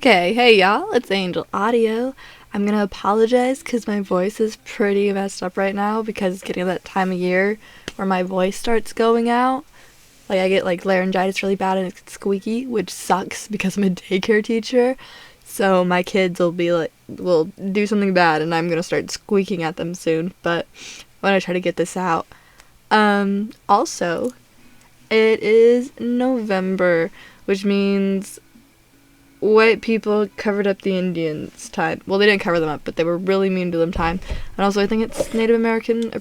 Okay, hey y'all, it's Angel Audio. I'm gonna apologize because my voice is pretty messed up right now because it's getting that time of year where my voice starts going out. Like, I get like laryngitis really bad and it's squeaky, which sucks because I'm a daycare teacher. So my kids will do something bad and I'm gonna start squeaking at them soon, but I'm gonna try to get this out. Also, it is November, which means white people covered up the Indians' time. Well, they didn't cover them up, but they were really mean to them time. And also, I think it's Native American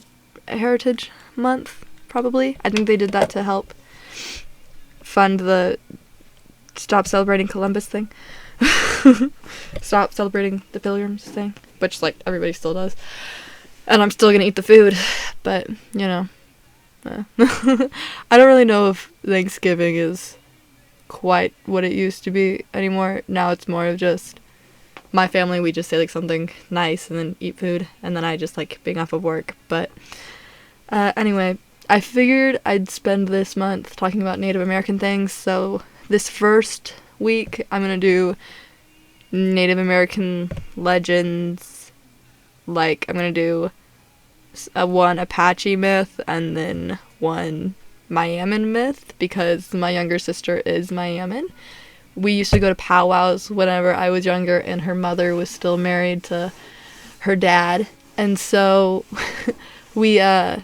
Heritage Month, probably. I think they did that to help fund the Stop Celebrating Columbus thing. Stop celebrating the Pilgrims thing, which, like, everybody still does. And I'm still gonna eat the food, but, you know. I don't really know if Thanksgiving is quite what it used to be anymore. Now it's more of just my family, we just say like something nice and then eat food, and then I just like being off of work. But anyway, I figured I'd spend this month talking about Native American things, so this first week I'm gonna do Native American legends. Like, I'm gonna do one Apache myth and then one Miamin myth, because my younger sister is Miamin. We used to go to powwows whenever I was younger, and her mother was still married to her dad, and so I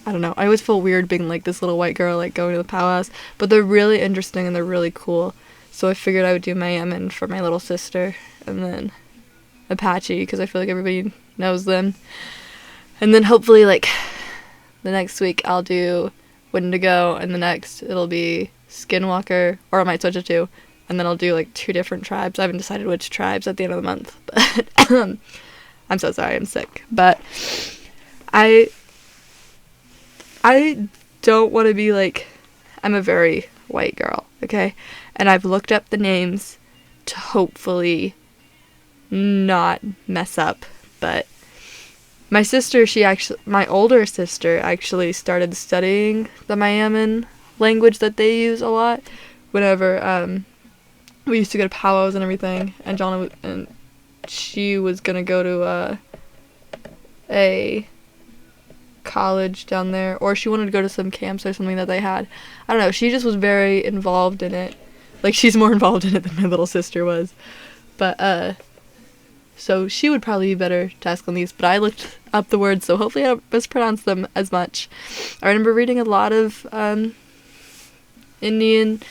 don't know, I always feel weird being like this little white girl like going to the powwows, but they're really interesting and they're really cool. So I figured I would do Miamin for my little sister, and then Apache because I feel like everybody knows them, and then hopefully like the next week I'll do Wendigo, and the next it'll be Skinwalker, or I might switch it to, and then I'll do like 2 different tribes. I haven't decided which tribes at the end of the month, but I'm so sorry, I'm sick. But I don't want to be like, I'm a very white girl, okay? And I've looked up the names to hopefully not mess up, but my older sister actually started studying the Miamin language that they use a lot whenever we used to go to powwows and everything, and she was gonna go to a college down there, or she wanted to go to some camps or something that they had. I don't know, she just was very involved in it. Like, she's more involved in it than my little sister was. But so she would probably be better to ask on these, but I looked up the words, so hopefully I don't mispronounce them as much. I remember reading a lot of Native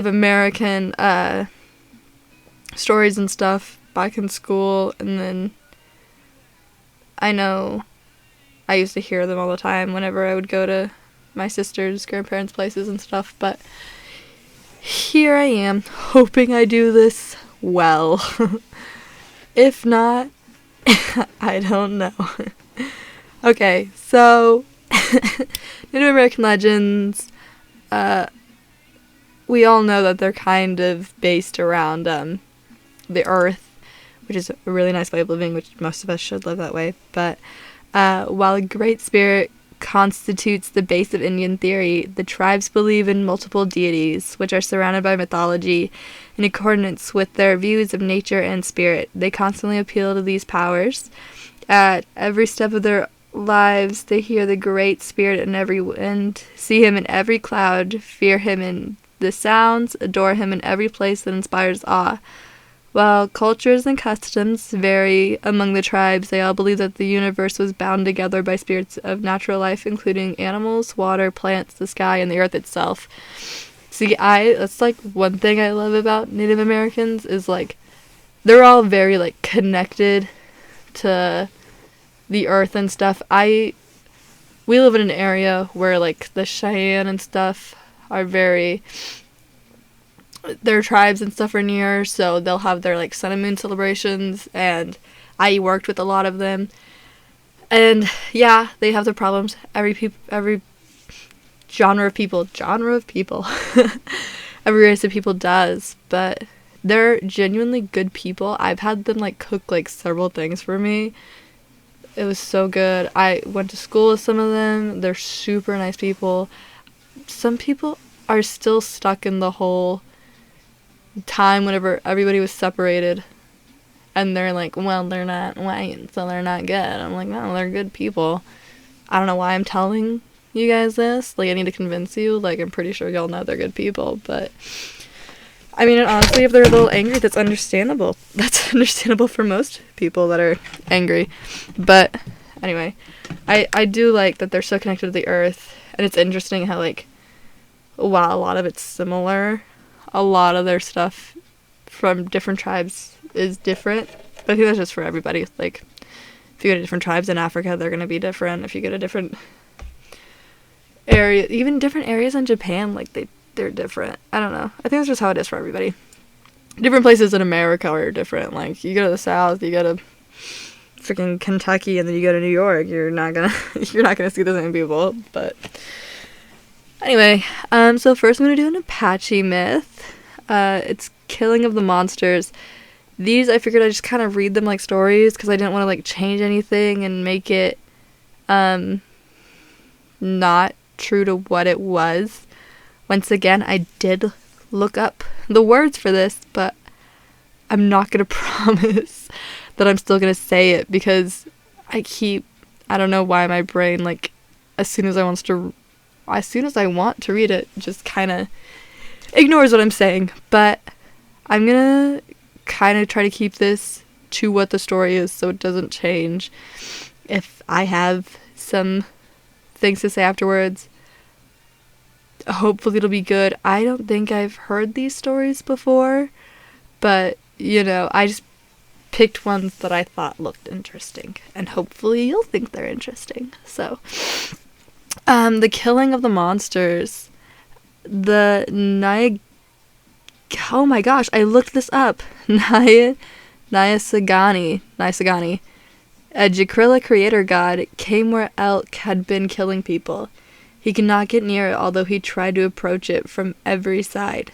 American stories and stuff back in school, and then I know I used to hear them all the time whenever I would go to my sister's grandparents' places and stuff, but here I am, hoping I do this well. If not, I don't know. Okay, so Native American legends, we all know that they're kind of based around the earth, which is a really nice way of living, which most of us should live that way. But while a great spirit constitutes the base of Indian theory, the tribes believe in multiple deities, which are surrounded by mythology. In accordance with their views of nature and spirit, they constantly appeal to these powers. At every step of their lives, they hear the great spirit in every wind, see him in every cloud, fear him in the sounds, adore him in every place that inspires awe. While cultures and customs vary among the tribes, they all believe that the universe was bound together by spirits of natural life, including animals, water, plants, the sky, and the earth itself. See, that's like one thing I love about Native Americans is like, they're all very like connected to the earth and stuff. We live in an area where like the Cheyenne and stuff are their tribes and stuff are near, so they'll have their like sun and moon celebrations, and I worked with a lot of them, and yeah, they have their problems. Every genre of people every race of people does, but they're genuinely good people. I've had them like cook like several things for me. It was so good. I went to school with some of them. They're super nice people. Some people are still stuck in the whole time whenever everybody was separated. And they're like, well, they're not white, so they're not good. I'm like, no, they're good people. I don't know why I'm telling you guys this. Like, I need to convince you. Like, I'm pretty sure y'all know they're good people. But, I mean, and honestly, if they're a little angry, that's understandable. That's understandable for most people that are angry. But, anyway, I do like that they're so connected to the earth. And it's interesting how, like, while a lot of it's similar, a lot of their stuff from different tribes is different. But I think that's just for everybody. Like, if you go to different tribes in Africa, they're going to be different. If you go to different area, even different areas in Japan, like, they're different. I don't know. I think that's just how it is for everybody. Different places in America are different. Like, you go to the South, you go to freaking Kentucky, and then you go to New York, you're not gonna see the same people. But anyway, so first I'm gonna do an Apache myth. It's Killing of the Monsters. These, I figured I'd just kind of read them like stories, because I didn't want to, like, change anything and make it not true to what it was. Once again, I did look up the words for this, but I'm not going to promise that I'm still going to say it, because I don't know why my brain, like, as soon as I want to read it, just kind of ignores what I'm saying. But I'm going to kind of try to keep this to what the story is, so it doesn't change. If I have some things to say afterwards, hopefully it'll be good. I don't think I've heard these stories before, but, you know, I just picked ones that I thought looked interesting, and hopefully you'll think they're interesting. So, the Killing of the Monsters. Oh my gosh, I looked this up. Nyasagani, a Jakrilla creator god, came where elk had been killing people. He could not get near it, although he tried to approach it from every side.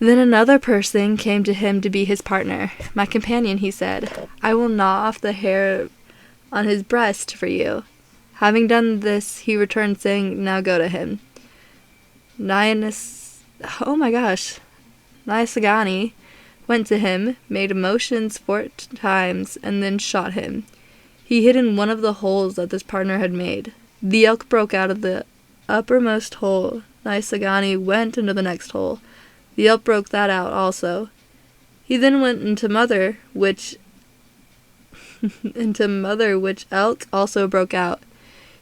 Then another person came to him to be his partner. My companion, he said, I will gnaw off the hair on his breast for you. Having done this, he returned, saying, now go to him. Nyasagani went to him, made motions 4 times, and then shot him. He hid in one of the holes that this partner had made. The elk broke out of the uppermost hole. Nyasagani went into the next hole. The elk broke that out also. He then went into mother, which elk also broke out.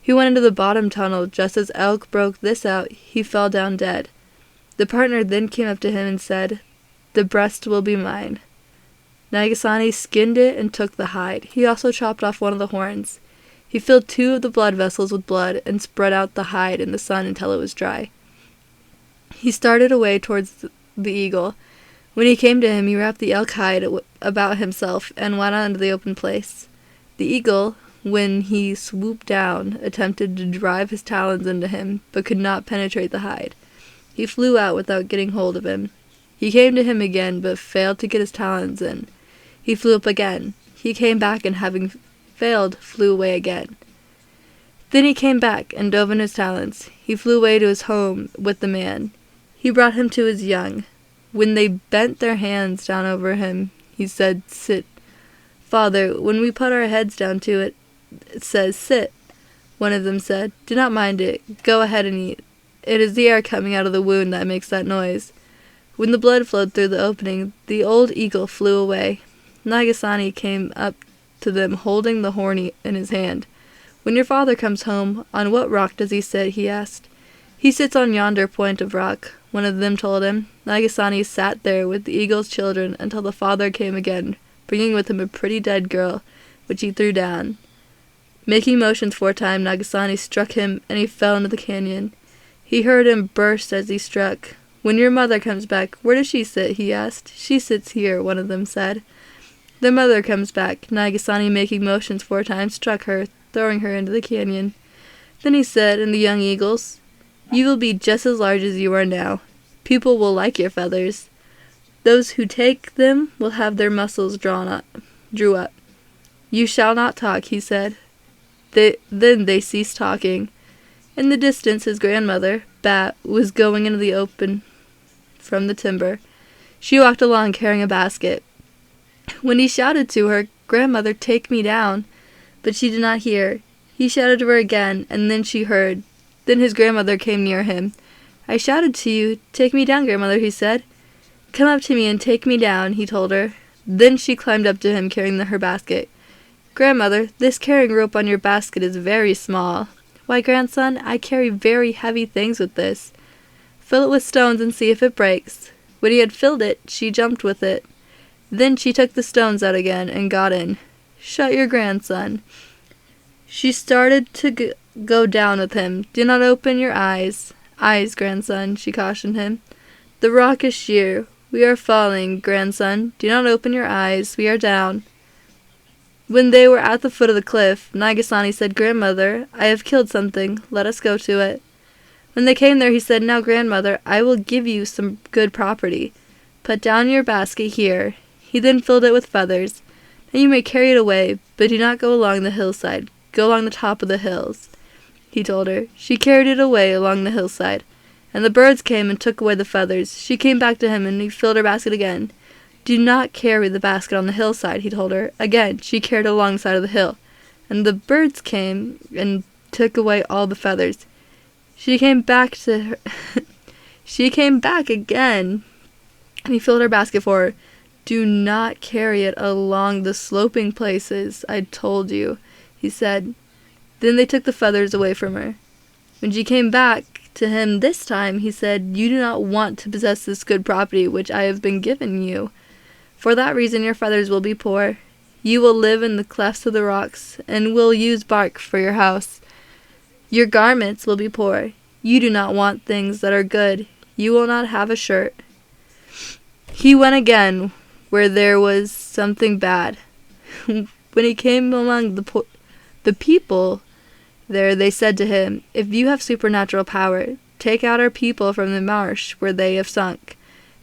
He went into the bottom tunnel. Just as elk broke this out, he fell down dead. The partner then came up to him and said, the breast will be mine. Nagasani skinned it and took the hide. He also chopped off one of the horns. He filled 2 of the blood vessels with blood and spread out the hide in the sun until it was dry. He started away towards the eagle. When he came to him, he wrapped the elk hide about himself and went out into the open place. The eagle, when he swooped down, attempted to drive his talons into him, but could not penetrate the hide. He flew out without getting hold of him. He came to him again, but failed to get his talons in. He flew up again. He came back, and having failed, flew away again. Then he came back and dove in his talons. He flew away to his home with the man. He brought him to his young. When they bent their hands down over him, he said, sit. Father, when we put our heads down to it, it says, sit. One of them said, do not mind it. Go ahead and eat. It is the air coming out of the wound that makes that noise. When the blood flowed through the opening, the old eagle flew away. Nagasani came up to them holding the horn in his hand. When your father comes home, on what rock does he sit? He asked. He sits on yonder point of rock, one of them told him. Nagasani sat there with the eagle's children until the father came again, bringing with him a pretty dead girl, which he threw down. Making motions 4 times, Nagasani struck him, and he fell into the canyon. He heard him burst as he struck. When your mother comes back, where does she sit? He asked. She sits here, one of them said. Their mother comes back. Nagasani, making motions 4 times, struck her, throwing her into the canyon. Then he said, in the young eagles, you will be just as large as you are now. People will like your feathers. Those who take them will have their muscles drew up. You shall not talk, he said. Then they ceased talking. In the distance, his grandmother, Bat, was going into the open from the timber. She walked along carrying a basket. When he shouted to her, "Grandmother, take me down," but she did not hear. He shouted to her again, and then she heard. Then his grandmother came near him. "I shouted to you, 'Take me down, grandmother,'" he said. "Come up to me and take me down," he told her. Then she climbed up to him carrying her basket. "Grandmother, this carrying rope on your basket is very small." "Why, grandson, I carry very heavy things with this." "Fill it with stones and see if it breaks." When he had filled it, she jumped with it. Then she took the stones out again and got in. "Shut your grandson." She started to go down with him. "Do not open your eyes." "Eyes, grandson," she cautioned him. "The rock is sheer. We are falling, grandson. Do not open your eyes. We are down." When they were at the foot of the cliff, Nagasani said, "Grandmother, I have killed something. Let us go to it." When they came there, he said, "Now, grandmother, I will give you some good property. Put down your basket here." He then filled it with feathers. "Now you may carry it away, but do not go along the hillside. Go along the top of the hills," he told her. She carried it away along the hillside, and the birds came and took away the feathers. She came back to him, and he filled her basket again. "Do not carry the basket on the hillside," he told her. Again, she carried it along the side of the hill, and the birds came and took away all the feathers. She came back to her. She came back again, and he filled her basket for her. "Do not carry it along the sloping places, I told you," he said. Then they took the feathers away from her. When she came back to him this time, he said, "You do not want to possess this good property which I have been given you. For that reason your feathers will be poor. You will live in the clefts of the rocks, and will use bark for your house. Your garments will be poor. You do not want things that are good. You will not have a shirt." He went again where there was something bad. When he came among the people there, they said to him, "If you have supernatural power, take out our people from the marsh where they have sunk."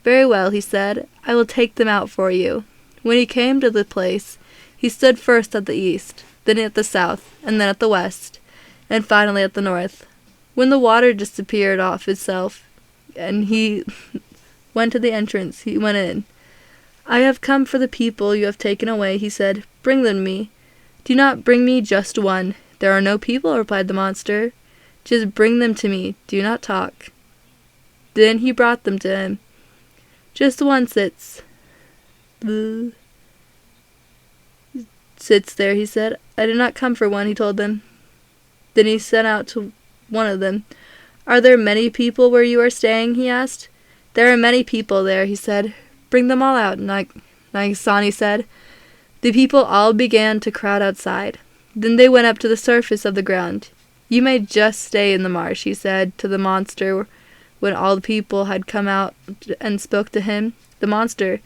"Very well," he said, "I will take them out for you." When he came to the place, he stood first at the east, then at the south, and then at the west, and finally at the north. When the water disappeared off itself, and he went to the entrance, he went in. "I have come for the people you have taken away," he said. "Bring them to me." "Do not bring me just one." "There are no people," replied the monster. "Just bring them to me. Do not talk." Then he brought them to him. "Just one sits there," he said. "I did not come for one," he told them. Then he sent out to one of them. "Are there many people where you are staying?" he asked. "There are many people there," he said. "Bring them all out," Nagasani said. The people all began to crowd outside. Then they went up to the surface of the ground. "You may just stay in the marsh," he said to the monster when all the people had come out and spoke to him. The monster,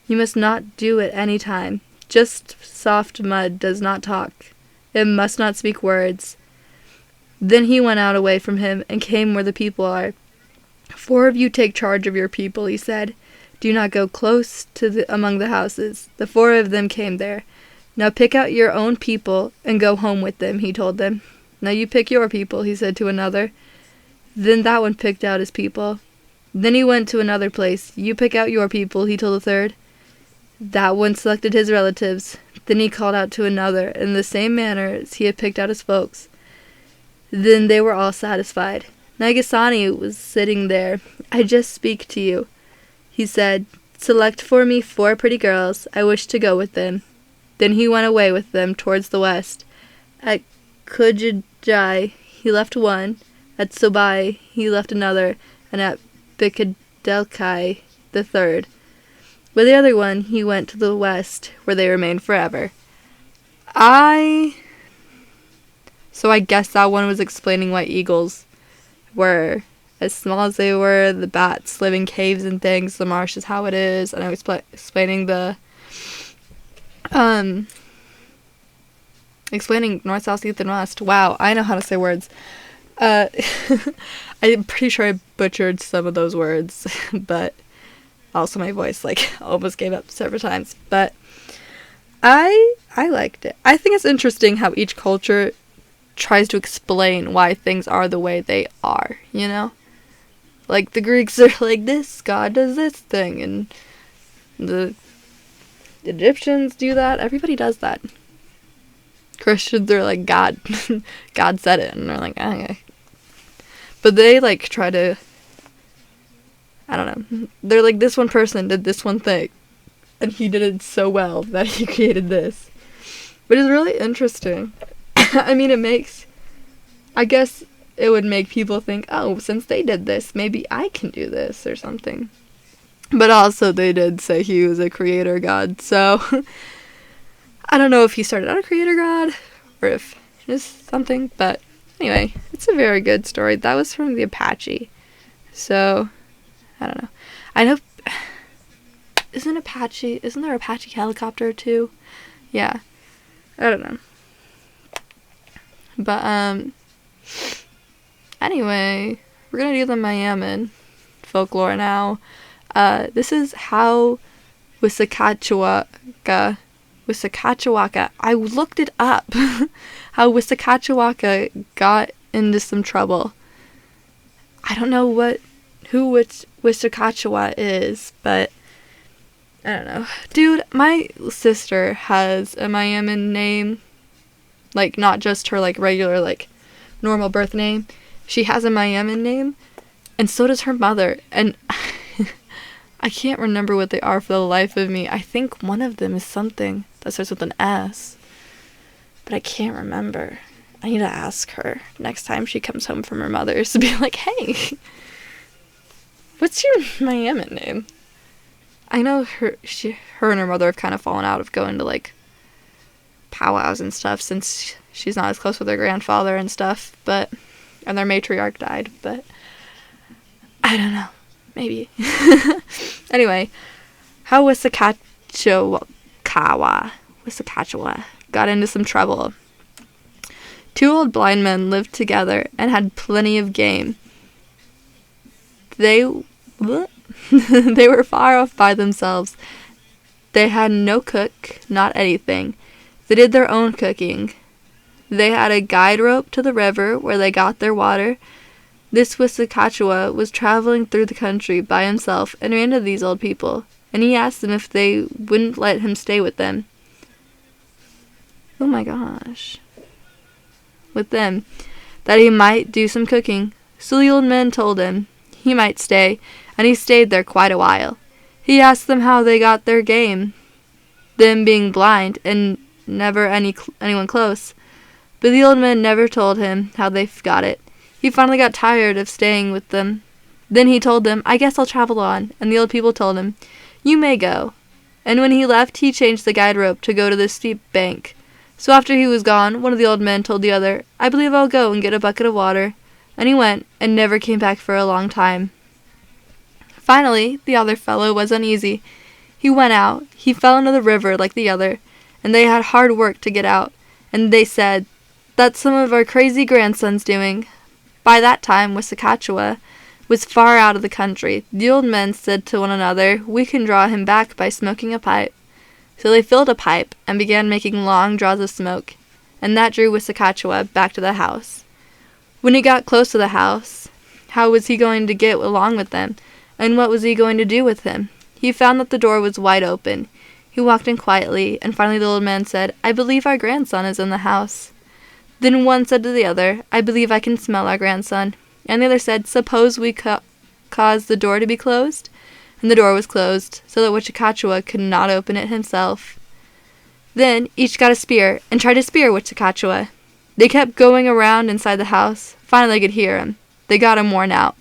"You must not do it any time. Just soft mud does not talk. It must not speak words." Then he went out away from him and came where the people are. "4 of you take charge of your people," he said. "Do not go close to among the houses." The 4 of them came there. "Now pick out your own people and go home with them," he told them. "Now you pick your people," he said to another. Then that one picked out his people. Then he went to another place. "You pick out your people," he told the third. That one selected his relatives. Then he called out to another in the same manner as he had picked out his folks. Then they were all satisfied. Nagasani was sitting there. "I just speak to you," he said. "Select for me 4 pretty girls. I wish to go with them." Then he went away with them towards the west. At Kujajai he left one, at Sobai he left another, and at Bikadelkai the third. With the other one he went to the west, where they remained forever. So I guess that one was explaining why eagles were as small as they were, the bats live in caves and things, the marsh is how it is, and I was explaining explaining north, south, east, and west. Wow, I know how to say words. I'm pretty sure I butchered some of those words, but also my voice, almost gave up several times. But I liked it. I think it's interesting how each culture tries to explain why things are the way they are, you know? Like, the Greeks are like, this god does this thing, and the Egyptians do that. Everybody does that. Christians are like, God, God said it, and they're like, okay. But they, like, try to, I don't know, they're like, this one person did this one thing, and he did it so well that he created this. But it's really interesting. I mean, I guess it would make people think, oh, since they did this, maybe I can do this or something. But also, they did say he was a creator god, so I don't know if he started out a creator god or if just something, but anyway, it's a very good story. That was from the Apache, so I don't know. I know, isn't there Apache helicopter too? Yeah, I don't know. But anyway, we're gonna do the Mayaman folklore now. This is how Wissahickawacka, I looked it up, how Wissahickawacka got into some trouble. I don't know who Wissahickawacka is, but I don't know. Dude, my sister has a Mayaman name, like, not just her, like, regular, like, normal birth name. She has a Mayaman name, and so does her mother, and I can't remember what they are for the life of me. I think one of them is something that starts with an S, but I can't remember. I need to ask her next time she comes home from her mother's to be like, hey, what's your Mayaman name? I know her and her mother have kind of fallen out of going to, like, powwows and stuff since she's not as close with her grandfather and stuff, and their matriarch died, but I don't know. Maybe. Anyway, how Wissahickawacka got into some trouble. Two old blind men lived together and had plenty of game. They were far off by themselves. They had no cook, not anything. They did their own cooking. They had a guide rope to the river where they got their water. This Wissahickawacka was traveling through the country by himself and ran into these old people, and he asked them if they wouldn't let him stay with them. Oh my gosh. With them, that he might do some cooking. So the old men told him he might stay, and he stayed there quite a while. He asked them how they got their game, them being blind and never anyone close. But the old men never told him how they got it. He finally got tired of staying with them. Then he told them, I guess I'll travel on. And the old people told him, you may go. And when he left, he changed the guide rope to go to the steep bank. So after he was gone, one of the old men told the other, I believe I'll go and get a bucket of water. And he went, and never came back for a long time. Finally, the other fellow was uneasy. He went out. He fell into the river like the other, and they had hard work to get out. And they said, that's some of our crazy grandson's doing. By that time, Wissahickawacka was far out of the country. The old men said to one another, we can draw him back by smoking a pipe. So they filled a pipe and began making long draws of smoke, and that drew Wissahickawacka back to the house. When he got close to the house, how was he going to get along with them, and what was he going to do with him? He found that the door was wide open. He walked in quietly, and finally the old man said, I believe our grandson is in the house. Then one said to the other, I believe I can smell our grandson. And the other said, suppose we cause the door to be closed? And the door was closed, so that Wissahickawacka could not open it himself. Then each got a spear, and tried to spear Wissahickawacka. They kept going around inside the house. Finally they could hear him. They got him worn out.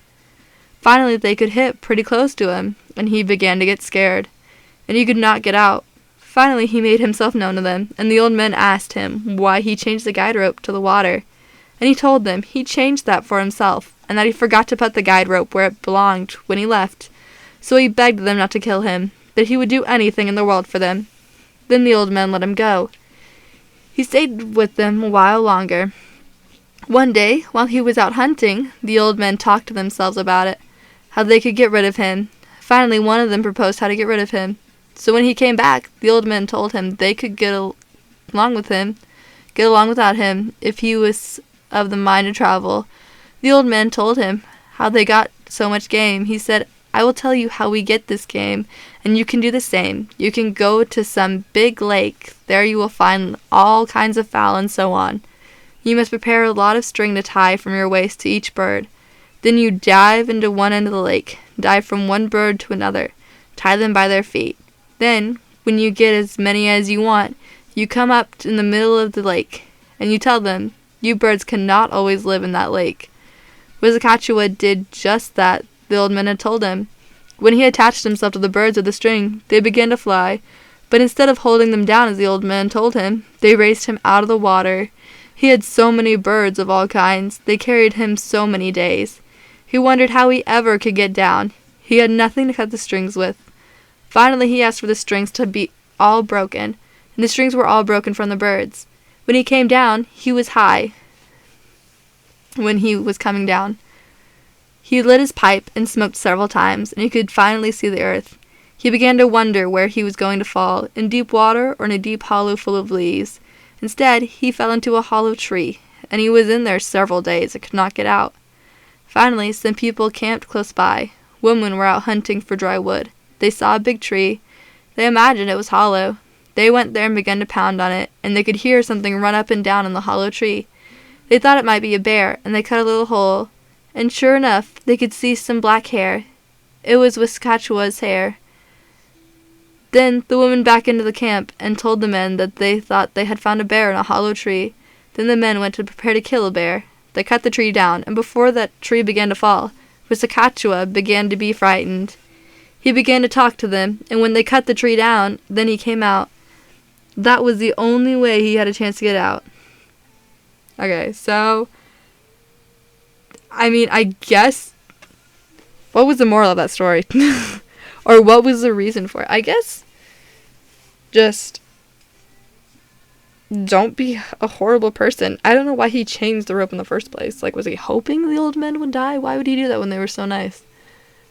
Finally they could hit pretty close to him, and he began to get scared. And he could not get out. Finally he made himself known to them, and the old men asked him why he changed the guide rope to the water. And he told them he changed that for himself, and that he forgot to put the guide rope where it belonged when he left. So he begged them not to kill him, that he would do anything in the world for them. Then the old men let him go. He stayed with them a while longer. One day, while he was out hunting, the old men talked to themselves about it, how they could get rid of him. Finally, one of them proposed how to get rid of him. So when he came back, the old men told him they could get along without him, if he was of the mind to travel. The old man told him how they got so much game. He said, I will tell you how we get this game, and you can do the same. You can go to some big lake. There you will find all kinds of fowl and so on. You must prepare a lot of string to tie from your waist to each bird. Then you dive into one end of the lake, dive from one bird to another, tie them by their feet. Then, when you get as many as you want, you come up in the middle of the lake, and you tell them, you birds cannot always live in that lake. Wizakachua did just that the old man had told him. When he attached himself to the birds with the string, they began to fly, but instead of holding them down as the old man told him, they raised him out of the water. He had so many birds of all kinds, they carried him so many days. He wondered how he ever could get down. He had nothing to cut the strings with. Finally, he asked for the strings to be all broken, and the strings were all broken from the birds. When he came down, he was high. When he was coming down, he lit his pipe and smoked several times, and he could finally see the earth. He began to wonder where he was going to fall, in deep water or in a deep hollow full of leaves. Instead, he fell into a hollow tree, and he was in there several days and could not get out. Finally, some people camped close by. Women were out hunting for dry wood. They saw a big tree. They imagined it was hollow. They went there and began to pound on it, and they could hear something run up and down in the hollow tree. They thought it might be a bear, and they cut a little hole, and sure enough, they could see some black hair. It was Wiskachua's hair. Then the women back into the camp and told the men that they thought they had found a bear in a hollow tree. Then the men went to prepare to kill a bear. They cut the tree down, and before that tree began to fall, Wiskachua began to be frightened. He began to talk to them, and when they cut the tree down, then he came out. That was the only way he had a chance to get out. Okay, so, I guess, what was the moral of that story? Or what was the reason for it? I guess, just, don't be a horrible person. I don't know why he changed the rope in the first place. Like, was he hoping the old men would die? Why would he do that when they were so nice?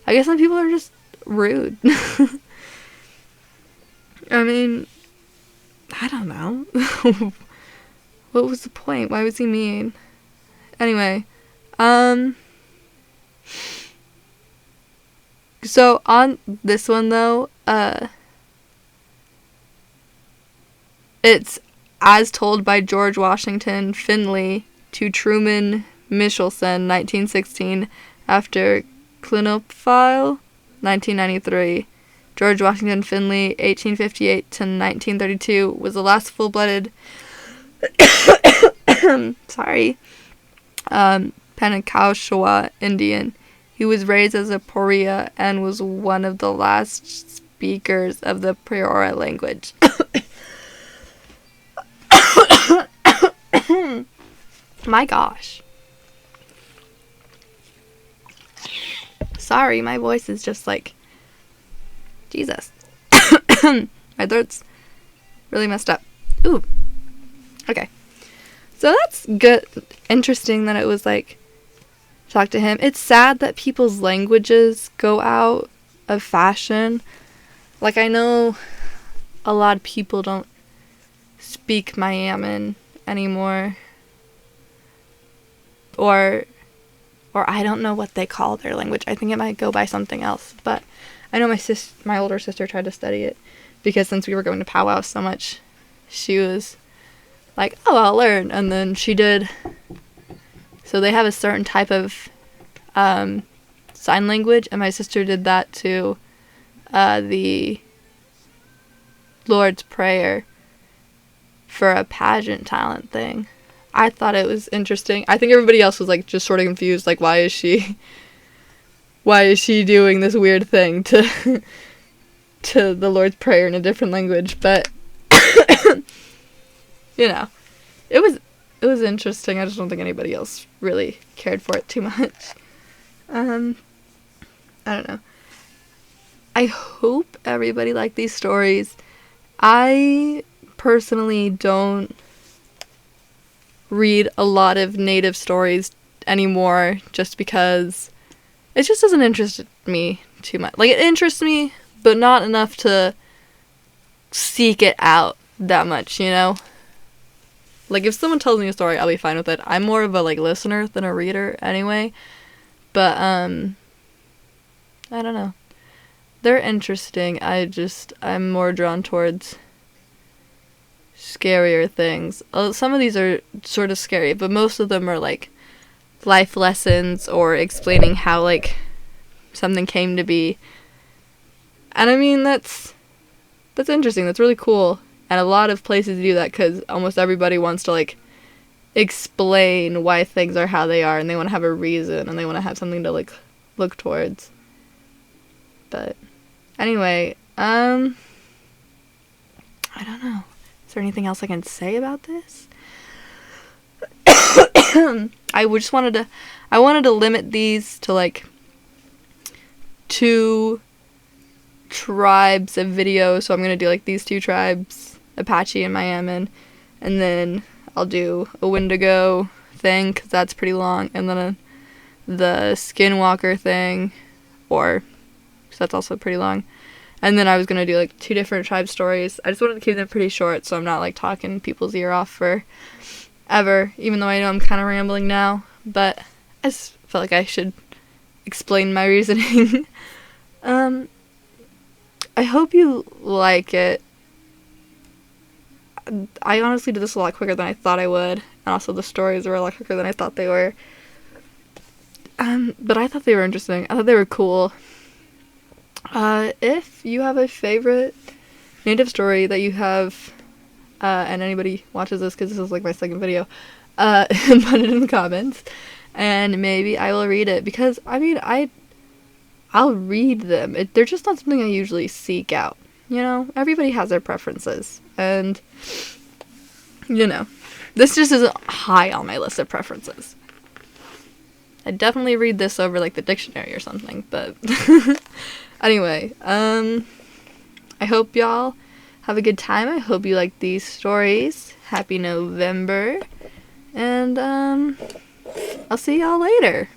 I guess some people are just rude. I don't know. What was the point? Why was he mean? Anyway, so on this one though, it's as told by George Washington Finley to Truman Michelson, 1916, after Clinophile, 1993. George Washington Finley, 1858 to 1932, was the last full-blooded Penacashawa Indian. He was raised as a Poria and was one of the last speakers of the Priora language. My gosh. Sorry, my voice is just like, Jesus. My throat's really messed up. Ooh. Okay. So that's good. Interesting that it was like, talk to him. It's sad that people's languages go out of fashion. Like, I know a lot of people don't speak Mayaman anymore. Or I don't know what they call their language. I think it might go by something else. But I know my older sister tried to study it, because since we were going to powwow so much, she was like, oh, I'll learn. And then she did. So they have a certain type of sign language, and my sister did that to the Lord's Prayer for a pageant talent thing. I thought it was interesting. I think everybody else was like just sort of confused, like, why is she doing this weird thing to the Lord's Prayer in a different language? But you know, it was interesting. I just don't think anybody else really cared for it too much. I don't know. I hope everybody liked these stories. I personally don't read a lot of native stories anymore, just because it just doesn't interest me too much. Like, it interests me, but not enough to seek it out that much, you know? Like, if someone tells me a story, I'll be fine with it. I'm more of a, like, listener than a reader anyway. But, I don't know. They're interesting. I'm more drawn towards scarier things. Some of these are sort of scary, but most of them are, like, life lessons or explaining how, like, something came to be. And I mean, that's interesting. That's really cool. And a lot of places do that because almost everybody wants to, like, explain why things are how they are, and they want to have a reason, and they want to have something to, like, look towards. But anyway, I don't know. Is there anything else I can say about this? I wanted to limit these to, like, 2 tribes of videos. So I'm going to do, like, these 2 tribes, Apache and Mayaman, and then I'll do a Wendigo thing, because that's pretty long, and then the Skinwalker thing, because that's also pretty long. And then I was going to do, like, 2 different tribe stories. I just wanted to keep them pretty short, so I'm not, like, talking people's ear off for ever, even though I know I'm kind of rambling now. But I just felt like I should explain my reasoning. I hope you like it. I honestly did this a lot quicker than I thought I would. And also the stories were a lot quicker than I thought they were. But I thought they were interesting. I thought they were cool. If you have a favorite native story that you have, and anybody watches this, because this is, like, my second video, put it in the comments, and maybe I will read it, because, I mean, I'll read them. They're just not something I usually seek out, you know? Everybody has their preferences, and, you know, this just isn't high on my list of preferences. I'd definitely read this over, like, the dictionary or something, but anyway, I hope y'all have a good time. I hope you like these stories. Happy November, and I'll see y'all later.